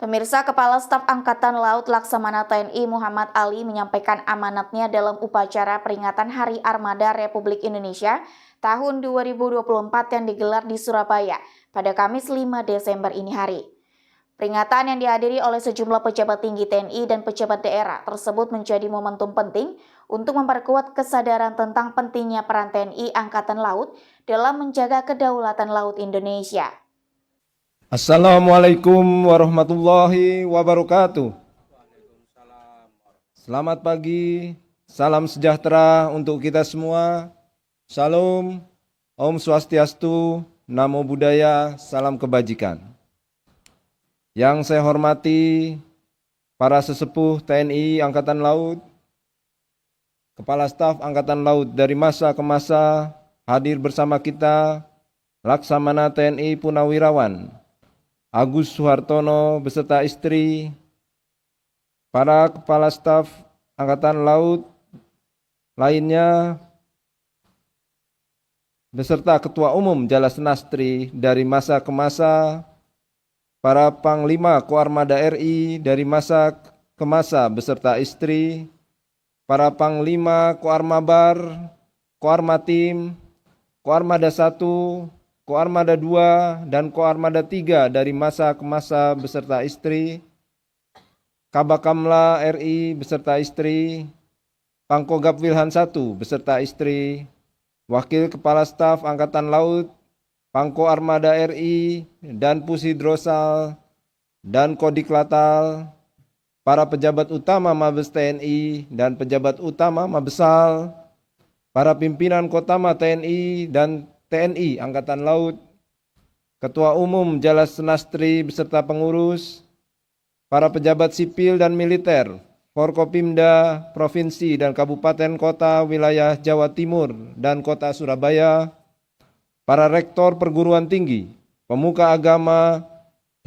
Pemirsa, Kepala Staf Angkatan Laut Laksamana TNI Muhammad Ali menyampaikan amanatnya dalam upacara peringatan Hari Armada Republik Indonesia tahun 2024 yang digelar di Surabaya pada Kamis 5 Desember ini hari. Peringatan yang dihadiri oleh sejumlah pejabat tinggi TNI dan pejabat daerah tersebut menjadi momentum penting untuk memperkuat kesadaran tentang pentingnya peran TNI Angkatan Laut dalam menjaga kedaulatan laut Indonesia. Assalamualaikum warahmatullahi wabarakatuh. Selamat pagi, salam sejahtera untuk kita semua. Shalom, Om Swastiastu, Namo Buddhaya, salam kebajikan. Yang saya hormati para sesepuh TNI Angkatan Laut, Kepala Staf Angkatan Laut dari masa ke masa hadir bersama kita, Laksamana TNI Purnawirawan Agus Suhartono beserta istri, para Kepala Staf Angkatan Laut lainnya, beserta Ketua Umum Jala Senastri dari masa ke masa, para Panglima Koarmada RI dari masa ke masa beserta istri, para Panglima Koarmabar, Koarmatim, Koarmada 1, Koarmada 2 dan Koarmada 3 dari masa ke masa beserta istri, Kabakamla RI beserta istri, Pangkogap Wilhan 1 beserta istri, Wakil Kepala Staf Angkatan Laut, Pangko Armada RI dan Pushidrosal dan Kodiklatal, para pejabat utama Mabes TNI dan pejabat utama Mabesal, para pimpinan Kotama TNI dan TNI Angkatan Laut, Ketua Umum Jala Senastri beserta pengurus, para pejabat sipil dan militer, Forkopimda, Provinsi dan Kabupaten Kota Wilayah Jawa Timur dan Kota Surabaya, para rektor perguruan tinggi, pemuka agama,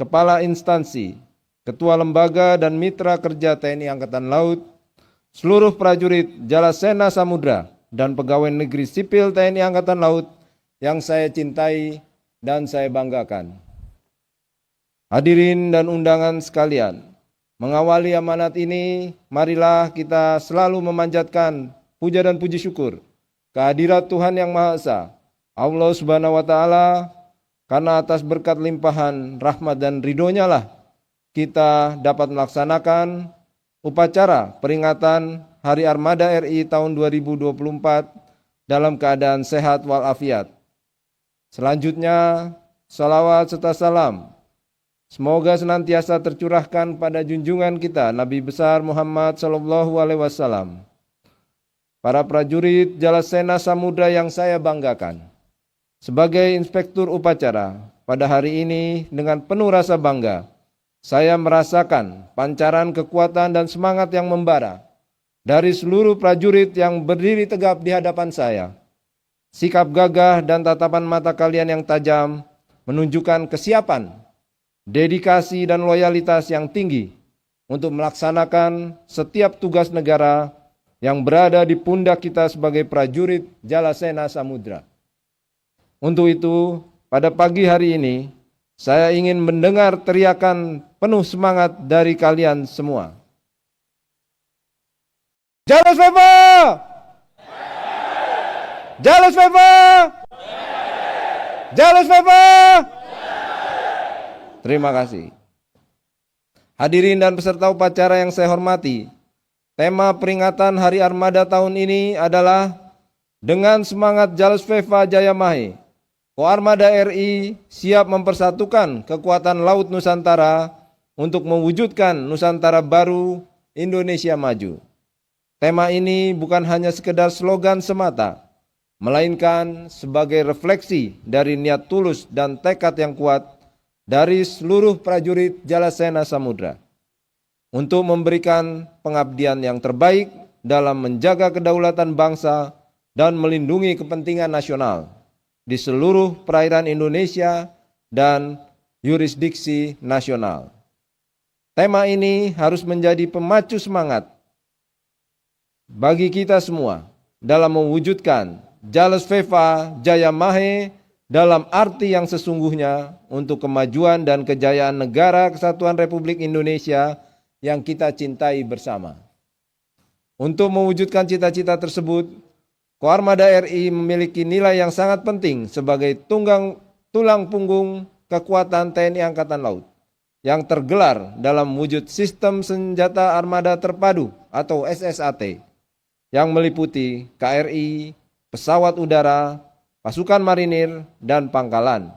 kepala instansi, ketua lembaga dan mitra kerja TNI Angkatan Laut, seluruh prajurit Jalasena Samudra dan pegawai negeri sipil TNI Angkatan Laut yang saya cintai dan saya banggakan. Hadirin dan undangan sekalian, mengawali amanat ini, marilah kita selalu memanjatkan puja dan puji syukur kehadirat Tuhan Yang Maha Esa, Allah Subhanahu wa Ta'ala, karena atas berkat limpahan rahmat dan ridhonya lah kita dapat melaksanakan upacara peringatan Hari Armada RI tahun 2024 dalam keadaan sehat walafiat. Selanjutnya, salawat serta salam semoga senantiasa tercurahkan pada junjungan kita Nabi besar Muhammad SAW. Para prajurit Jalasena Samudra yang saya banggakan, sebagai inspektur upacara pada hari ini dengan penuh rasa bangga, saya merasakan pancaran kekuatan dan semangat yang membara dari seluruh prajurit yang berdiri tegap di hadapan saya. Sikap gagah dan tatapan mata kalian yang tajam menunjukkan kesiapan, dedikasi dan loyalitas yang tinggi untuk melaksanakan setiap tugas negara yang berada di pundak kita sebagai prajurit Jalasena Samudra. Untuk itu, pada pagi hari ini, saya ingin mendengar teriakan penuh semangat dari kalian semua. Jalas Beba! Jalas Beba! Jalas Beba! Terima kasih. Hadirin dan peserta upacara yang saya hormati, tema peringatan Hari Armada tahun ini adalah dengan semangat Jalas Veva Jaya Mahe, Koarmada RI siap mempersatukan kekuatan Laut Nusantara untuk mewujudkan Nusantara baru, Indonesia maju. Tema ini bukan hanya sekedar slogan semata, melainkan sebagai refleksi dari niat tulus dan tekad yang kuat dari seluruh prajurit Jalasena Samudra untuk memberikan pengabdian yang terbaik dalam menjaga kedaulatan bangsa dan melindungi kepentingan nasional di seluruh perairan Indonesia dan yurisdiksi nasional. Tema ini harus menjadi pemacu semangat bagi kita semua dalam mewujudkan Jalas Veva Jaya Mahe dalam arti yang sesungguhnya untuk kemajuan dan kejayaan negara kesatuan Republik Indonesia yang kita cintai bersama. Untuk mewujudkan cita-cita tersebut, Koarmada RI memiliki nilai yang sangat penting sebagai tulang punggung kekuatan TNI Angkatan Laut yang tergelar dalam wujud sistem senjata armada terpadu atau SSAT yang meliputi KRI, pesawat udara, pasukan marinir, dan pangkalan.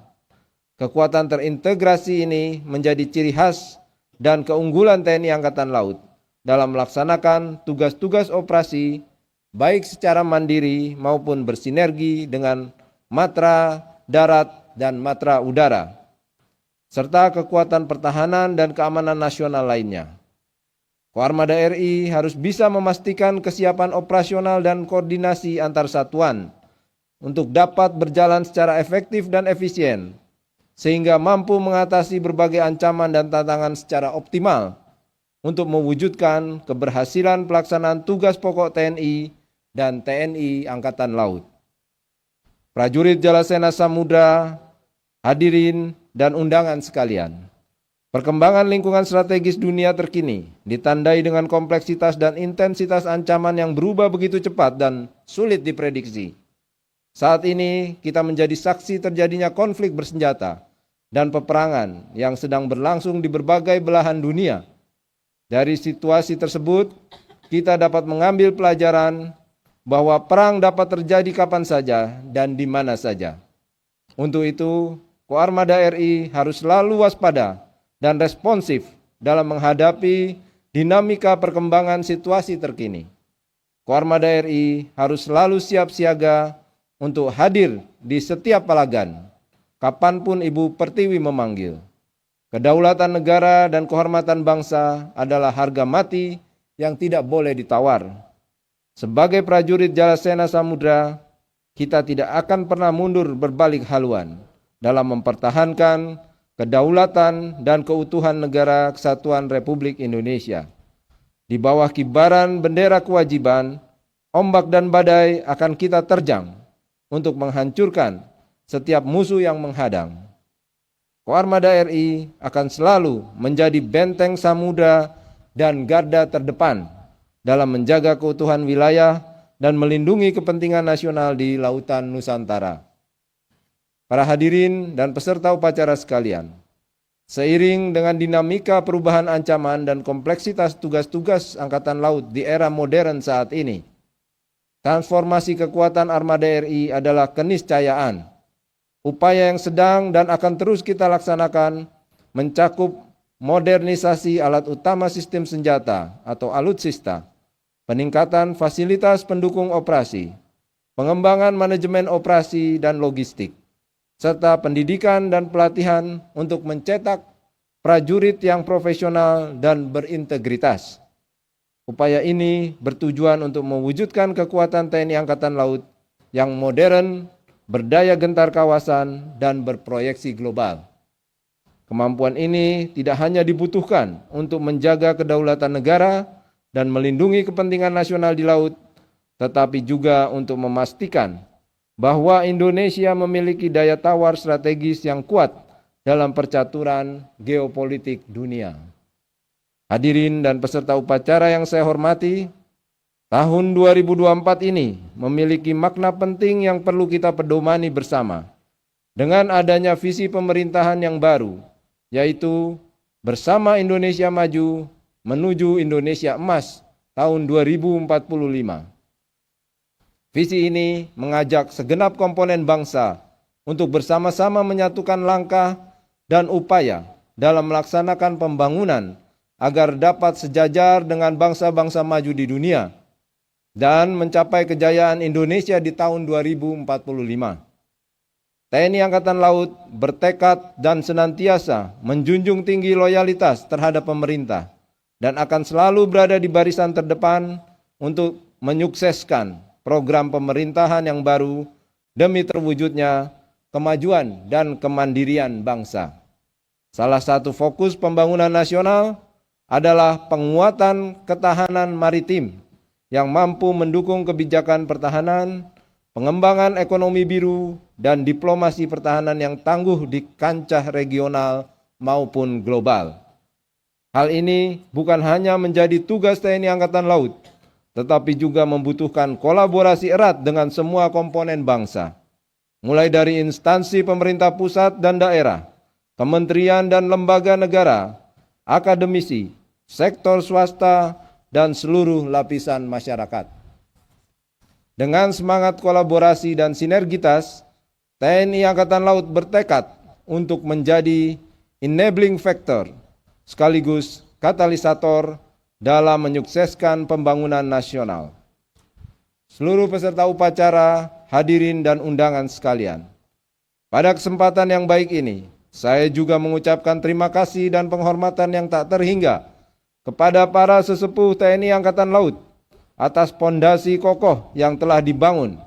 Kekuatan terintegrasi ini menjadi ciri khas dan keunggulan TNI Angkatan Laut dalam melaksanakan tugas-tugas operasi baik secara mandiri maupun bersinergi dengan matra darat dan matra udara, serta kekuatan pertahanan dan keamanan nasional lainnya. Koarmada RI harus bisa memastikan kesiapan operasional dan koordinasi antar satuan untuk dapat berjalan secara efektif dan efisien, sehingga mampu mengatasi berbagai ancaman dan tantangan secara optimal untuk mewujudkan keberhasilan pelaksanaan tugas pokok TNI dan TNI Angkatan Laut. Prajurit Jalasena Samudra, hadirin dan undangan sekalian, perkembangan lingkungan strategis dunia terkini ditandai dengan kompleksitas dan intensitas ancaman yang berubah begitu cepat dan sulit diprediksi. Saat ini kita menjadi saksi terjadinya konflik bersenjata dan peperangan yang sedang berlangsung di berbagai belahan dunia. Dari situasi tersebut, kita dapat mengambil pelajaran bahwa perang dapat terjadi kapan saja dan di mana saja. Untuk itu, Koarmada RI harus selalu waspada dan responsif dalam menghadapi dinamika perkembangan situasi terkini. Koarmada RI harus selalu siap siaga untuk hadir di setiap palagan, kapanpun Ibu Pertiwi memanggil. Kedaulatan negara dan kehormatan bangsa adalah harga mati yang tidak boleh ditawar. Sebagai prajurit Jalasena Samudra, kita tidak akan pernah mundur berbalik haluan dalam mempertahankan kedaulatan dan keutuhan negara kesatuan Republik Indonesia. Di bawah kibaran bendera kewajiban, ombak dan badai akan kita terjang untuk menghancurkan setiap musuh yang menghadang. Koarmada RI akan selalu menjadi benteng samudra dan garda terdepan dalam menjaga keutuhan wilayah dan melindungi kepentingan nasional di lautan Nusantara. Para hadirin dan peserta upacara sekalian, seiring dengan dinamika perubahan ancaman dan kompleksitas tugas-tugas Angkatan Laut di era modern saat ini, transformasi kekuatan armada RI adalah keniscayaan. Upaya yang sedang dan akan terus kita laksanakan mencakup modernisasi alat utama sistem senjata atau alutsista, peningkatan fasilitas pendukung operasi, pengembangan manajemen operasi dan logistik, serta pendidikan dan pelatihan untuk mencetak prajurit yang profesional dan berintegritas. Upaya ini bertujuan untuk mewujudkan kekuatan TNI Angkatan Laut yang modern, berdaya gentar kawasan, dan berproyeksi global. Kemampuan ini tidak hanya dibutuhkan untuk menjaga kedaulatan negara dan melindungi kepentingan nasional di laut, tetapi juga untuk memastikan bahwa Indonesia memiliki daya tawar strategis yang kuat dalam percaturan geopolitik dunia. Hadirin dan peserta upacara yang saya hormati, tahun 2024 ini memiliki makna penting yang perlu kita pedomani bersama. Dengan adanya visi pemerintahan yang baru, yaitu Bersama Indonesia Maju menuju Indonesia Emas tahun 2045. Visi ini mengajak segenap komponen bangsa untuk bersama-sama menyatukan langkah dan upaya dalam melaksanakan pembangunan agar dapat sejajar dengan bangsa-bangsa maju di dunia dan mencapai kejayaan Indonesia di tahun 2045. TNI Angkatan Laut bertekad dan senantiasa menjunjung tinggi loyalitas terhadap pemerintah dan akan selalu berada di barisan terdepan untuk menyukseskan program pemerintahan yang baru demi terwujudnya kemajuan dan kemandirian bangsa. Salah satu fokus pembangunan nasional adalah penguatan ketahanan maritim yang mampu mendukung kebijakan pertahanan, pengembangan ekonomi biru, dan diplomasi pertahanan yang tangguh di kancah regional maupun global. Hal ini bukan hanya menjadi tugas TNI Angkatan Laut, tetapi juga membutuhkan kolaborasi erat dengan semua komponen bangsa, mulai dari instansi pemerintah pusat dan daerah, kementerian dan lembaga negara, akademisi, sektor swasta, dan seluruh lapisan masyarakat. Dengan semangat kolaborasi dan sinergitas, TNI Angkatan Laut bertekad untuk menjadi enabling factor sekaligus katalisator dalam menyukseskan pembangunan nasional. Seluruh peserta upacara, hadirin dan undangan sekalian, pada kesempatan yang baik ini, saya juga mengucapkan terima kasih dan penghormatan yang tak terhingga kepada para sesepuh TNI Angkatan Laut atas pondasi kokoh yang telah dibangun,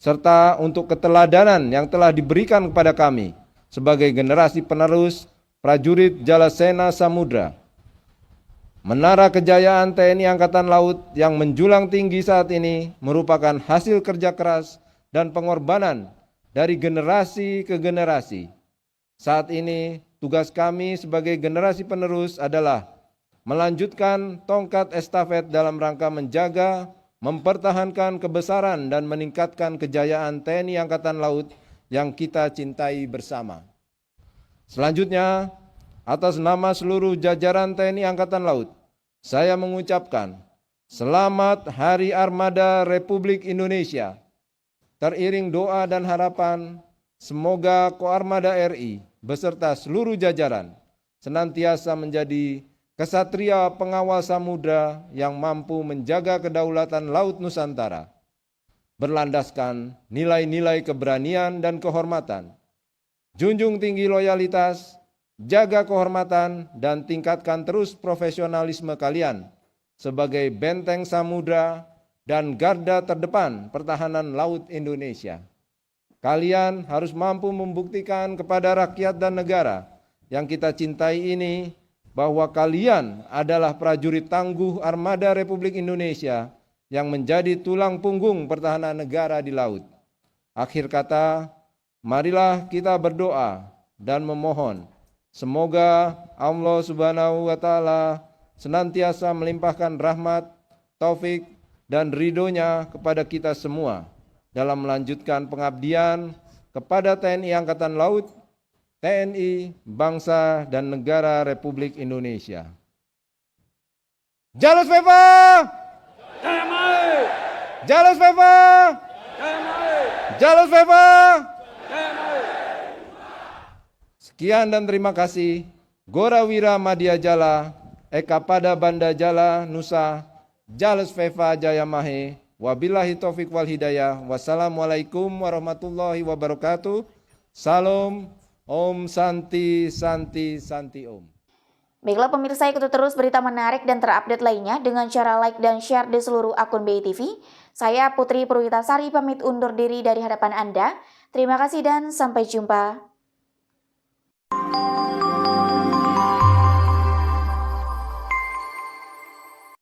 serta untuk keteladanan yang telah diberikan kepada kami sebagai generasi penerus prajurit Jalasena Samudra. Menara kejayaan TNI Angkatan Laut yang menjulang tinggi saat ini merupakan hasil kerja keras dan pengorbanan dari generasi ke generasi. Saat ini, tugas kami sebagai generasi penerus adalah melanjutkan tongkat estafet dalam rangka menjaga, mempertahankan kebesaran dan meningkatkan kejayaan TNI Angkatan Laut yang kita cintai bersama. Selanjutnya, atas nama seluruh jajaran TNI Angkatan Laut, saya mengucapkan Selamat Hari Armada Republik Indonesia. Teriring doa dan harapan, semoga Koarmada RI beserta seluruh jajaran senantiasa menjadi kesatria pengawal samudra yang mampu menjaga kedaulatan Laut Nusantara, berlandaskan nilai-nilai keberanian dan kehormatan. Junjung tinggi loyalitas, jaga kehormatan, dan tingkatkan terus profesionalisme kalian sebagai benteng samudra dan garda terdepan pertahanan laut Indonesia. Kalian harus mampu membuktikan kepada rakyat dan negara yang kita cintai ini bahwa kalian adalah prajurit tangguh Armada Republik Indonesia yang menjadi tulang punggung pertahanan negara di laut. Akhir kata, marilah kita berdoa dan memohon semoga Allah Subhanahu wa Ta'ala senantiasa melimpahkan rahmat, taufik, dan ridhonya kepada kita semua dalam melanjutkan pengabdian kepada TNI Angkatan Laut, TNI, bangsa, dan negara Republik Indonesia. Jalus Veva! Jalus Veva! Jalus Veva! Sekian dan terima kasih. Gorawira Madya Jala, Eka Pada Banda Jala, Nusa, Jalus Veva Jayamahe, wabillahi taufik wal hidayah. Wassalamualaikum warahmatullahi wabarakatuh. Salam, Om Santi Santi Santi Om. Baiklah pemirsa, ikuti terus berita menarik dan terupdate lainnya dengan cara like dan share di seluruh akun BI TV. Saya Putri Purwitasari pamit undur diri dari hadapan Anda. Terima kasih dan sampai jumpa.